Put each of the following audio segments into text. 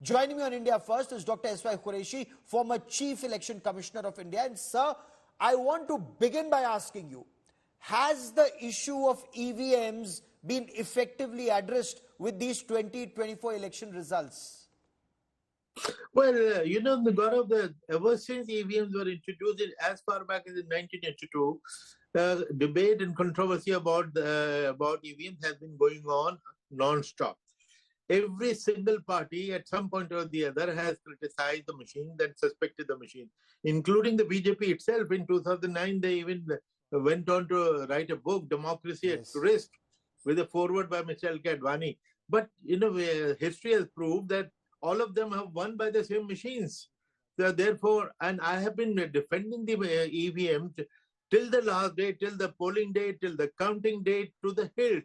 Joining me on India First is Dr. S.Y. Quraishi, former Chief Election Commissioner of India. And sir, I want to begin by asking you, has the issue of EVMs been effectively addressed with these 2024 election results? Well, Gaurav, ever since EVMs were introduced as far back as in 1982, debate and controversy about EVMs has been going on non-stop. Every single party at some point or the other has criticized the machine and suspected the machine, including the BJP itself. In 2009, they even went on to write a book, Democracy at Risk, with a foreword by Mr. L.K. Advani. But, history has proved that all of them have won by the same machines. So therefore, and I have been defending the EVM till the last day, till the polling day, till the counting date, to the hilt,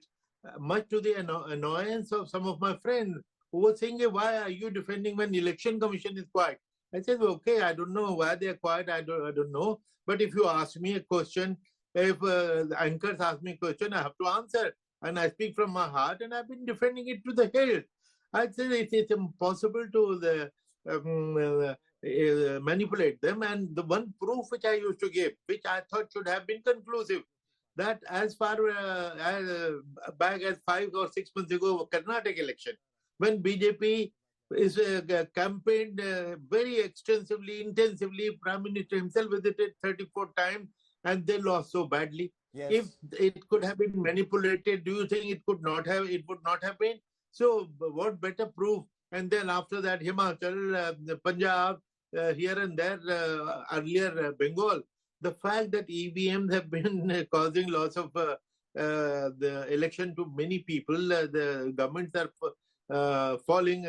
much to the annoyance of some of my friends who were saying, why are you defending when election commission is quiet? I said, okay, I don't know why they are quiet, I don't know. But if you ask me a question, if the anchors ask me a question, I have to answer. And I speak from my heart, and I've been defending it to the hilt. I said it's impossible to manipulate them. And the one proof which I used to give, which I thought should have been conclusive, that as far back as 5 or 6 months ago, Karnataka election, when BJP is campaigned very extensively, intensively, Prime Minister himself visited 34 times, and they lost so badly. Yes. If it could have been manipulated, do you think it would not have been? So what better proof? And then after that, Himachal, Punjab, here and there, earlier Bengal. The fact that EVMs have been causing loss of the election to many people, the governments are falling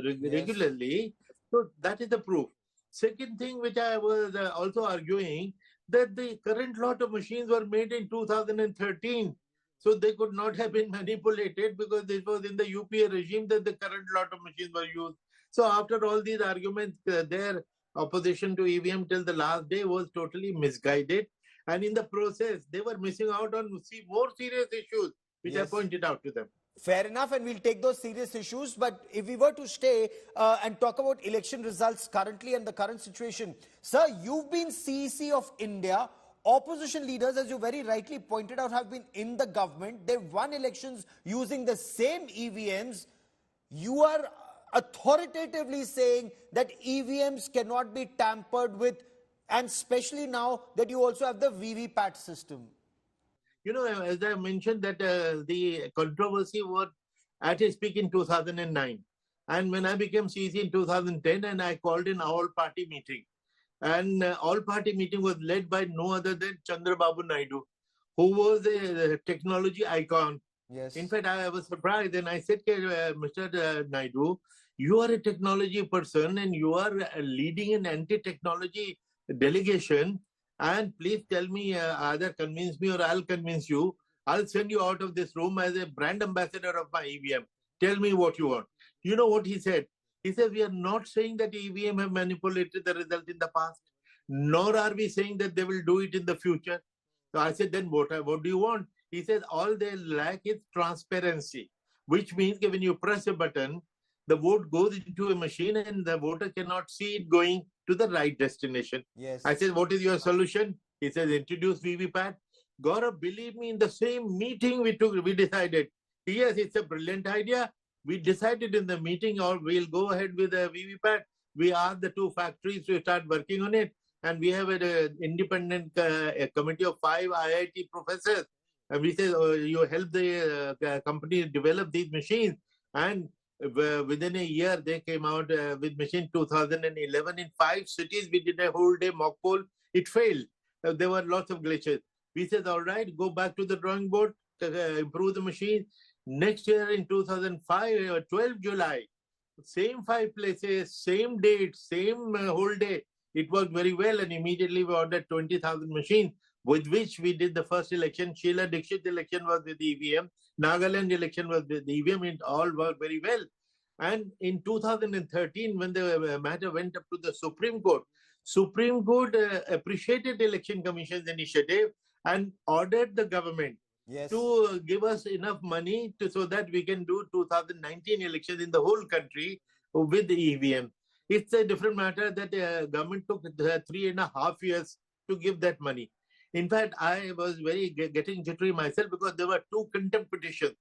regularly. So that is the proof. Second thing which I was also arguing, that the current lot of machines were made in 2013. So they could not have been manipulated because this was in the UPA regime that the current lot of machines were used. So after all these arguments, their opposition to EVM till the last day was totally misguided. And in the process, they were missing out on more serious issues, which I pointed out to them. Fair enough, and we'll take those serious issues. But if we were to stay and talk about election results currently and the current situation, sir, you've been CEC of India. Opposition leaders, as you very rightly pointed out, have been in the government. They've won elections using the same EVMs. You are authoritatively saying that EVMs cannot be tampered with, and especially now that you also have the VVPAT system. As I mentioned, that the controversy was at its peak in 2009. And when I became CEC in 2010, and I called an all-party meeting. And all-party meeting was led by no other than Chandrababu Naidu, who was a technology icon. Yes. In fact, I was surprised, and I said, Mr. Naidu, you are a technology person and you are leading an anti-technology delegation. And please tell me, either convince me or I'll convince you. I'll send you out of this room as a brand ambassador of my EVM. Tell me what you want. You know what he said? He said, we are not saying that EVM have manipulated the result in the past, nor are we saying that they will do it in the future. So I said, then what do you want? He said, all they lack is transparency, which means that when you press a button, the vote goes into a machine and the voter cannot see it going to the right destination. Yes. I said, what is your solution? He says, introduce VVPAT. Gaurav, believe me, in the same meeting we decided, yes, it's a brilliant idea. We decided in the meeting, or we'll go ahead with the VVPAT. We asked the two factories to start working on it. And we have an independent committee of 5 IIT professors. And we said, you help the company develop these machines. And within a year, they came out with machine 2011. In 5 cities, we did a whole day mock poll. It failed. There were lots of glitches. We said, all right, go back to the drawing board, improve the machine. Next year in 2005, 12 July, same 5 places, same date, same whole day. It worked very well, and immediately we ordered 20,000 machines, with which we did the first election. Sheila Dixit election was with EVM. Nagaland election was with EVM. It all worked very well. And in 2013, when the matter went up to the Supreme Court appreciated the Election Commission's initiative and ordered the government to give us enough money so that we can do 2019 elections in the whole country with the EVM. It's a different matter that government took 3.5 years to give that money. In fact, I was very getting jittery myself because there were 2 contempt petitions.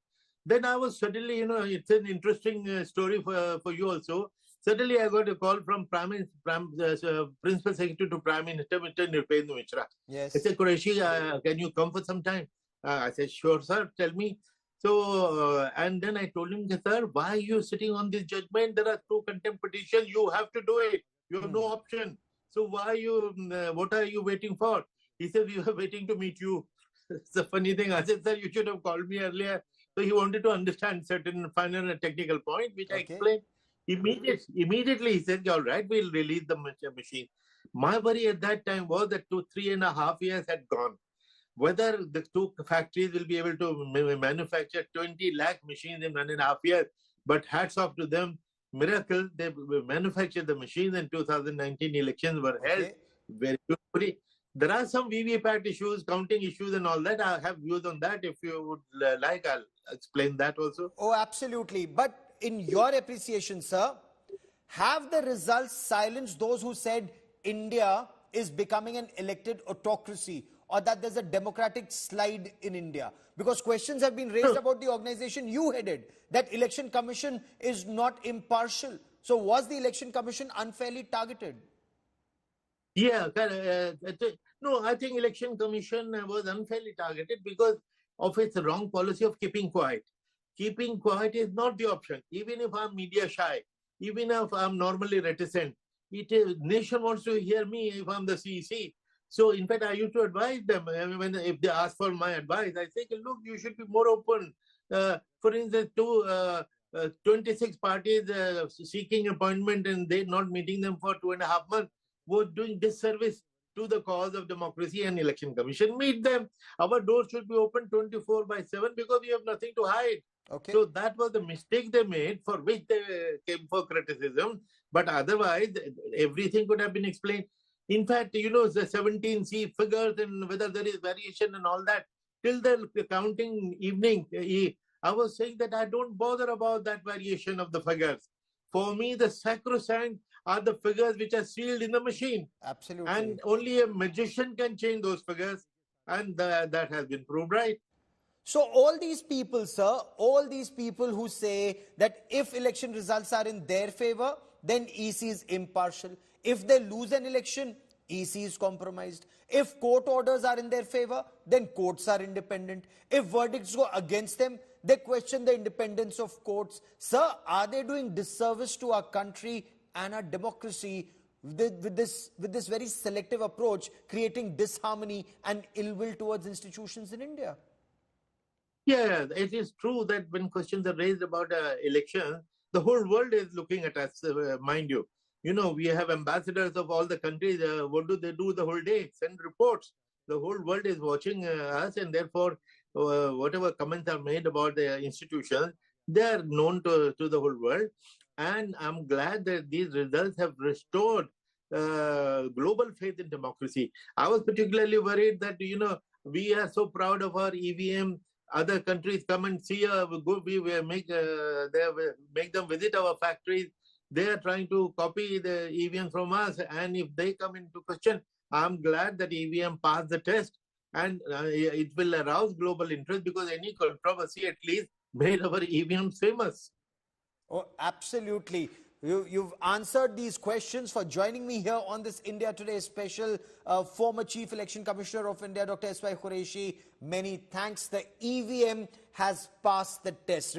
Then I was suddenly, it's an interesting story for you also. Suddenly, I got a call from Principal Secretary to Prime Minister, Mr. Nirpendra Mishra. Yes. He said, Quraishi, can you come for some time? I said, sure, sir, tell me. So, and then I told him, sir, why are you sitting on this judgment? There are 2 contempt petitions. You have to do it. You have no option. So why what are you waiting for? He said, we are waiting to meet you. It's a funny thing. I said, sir, you should have called me earlier. So he wanted to understand certain final and technical point, which I explained. Immediately he said, all right, we'll release the machine. My worry at that time was that 3.5 years had gone. Whether the 2 factories will be able to manufacture 20 lakh machines in 1.5 years, but hats off to them, miracle, they manufactured the machines and 2019 elections were held very beautifully. There are some VVPAT issues, counting issues and all that. I have views on that. If you would like, I'll explain that also. Oh, absolutely. But in your appreciation, sir, have the results silenced those who said India is becoming an elected autocracy, or that there's a democratic slide in India? Because questions have been raised about the organization you headed, that Election Commission is not impartial. So was the Election Commission unfairly targeted? Yeah, no, I think Election Commission was unfairly targeted because of its wrong policy of keeping quiet. Keeping quiet is not the option. Even if I'm media shy, even if I'm normally reticent, nation wants to hear me if I'm the CEC. So, in fact, I used to advise them if they ask for my advice. I say, look, you should be more open. For instance, 26 parties seeking appointment and they not meeting them for 2.5 months was doing disservice to the cause of democracy and Election Commission. Meet them. Our doors should be open 24/7 because we have nothing to hide. Okay. So that was the mistake they made, for which they came for criticism. But otherwise, everything could have been explained. In fact, the 17C figures and whether there is variation and all that, till the counting evening, I was saying that I don't bother about that variation of the figures. For me, the sacrosanct are the figures which are sealed in the machine. Absolutely. And only a magician can change those figures. And that has been proved right. So all these people, sir, all these people who say that if election results are in their favor, then EC is impartial. If they lose an election, EC is compromised. If court orders are in their favor, then courts are independent. If verdicts go against them, they question the independence of courts. Sir, are they doing disservice to our country and our democracy with this very selective approach, creating disharmony and ill will towards institutions in India? Yeah, it is true that when questions are raised about elections, the whole world is looking at us, mind you. We have ambassadors of all the countries. What do they do the whole day? Send reports. The whole world is watching us, and therefore, whatever comments are made about the institutions, they are known to the whole world. And I'm glad that these results have restored global faith in democracy. I was particularly worried that, we are so proud of our EVM. Other countries come and see we make them visit our factories. They are trying to copy the EVM from us, and if they come into question, I'm glad that EVM passed the test, and it will arouse global interest because any controversy at least made our EVM famous. Oh, absolutely. You've answered these questions. For joining me here on this India Today special, former Chief Election Commissioner of India, Dr. S.Y. Quraishi, many thanks. The EVM has passed the test.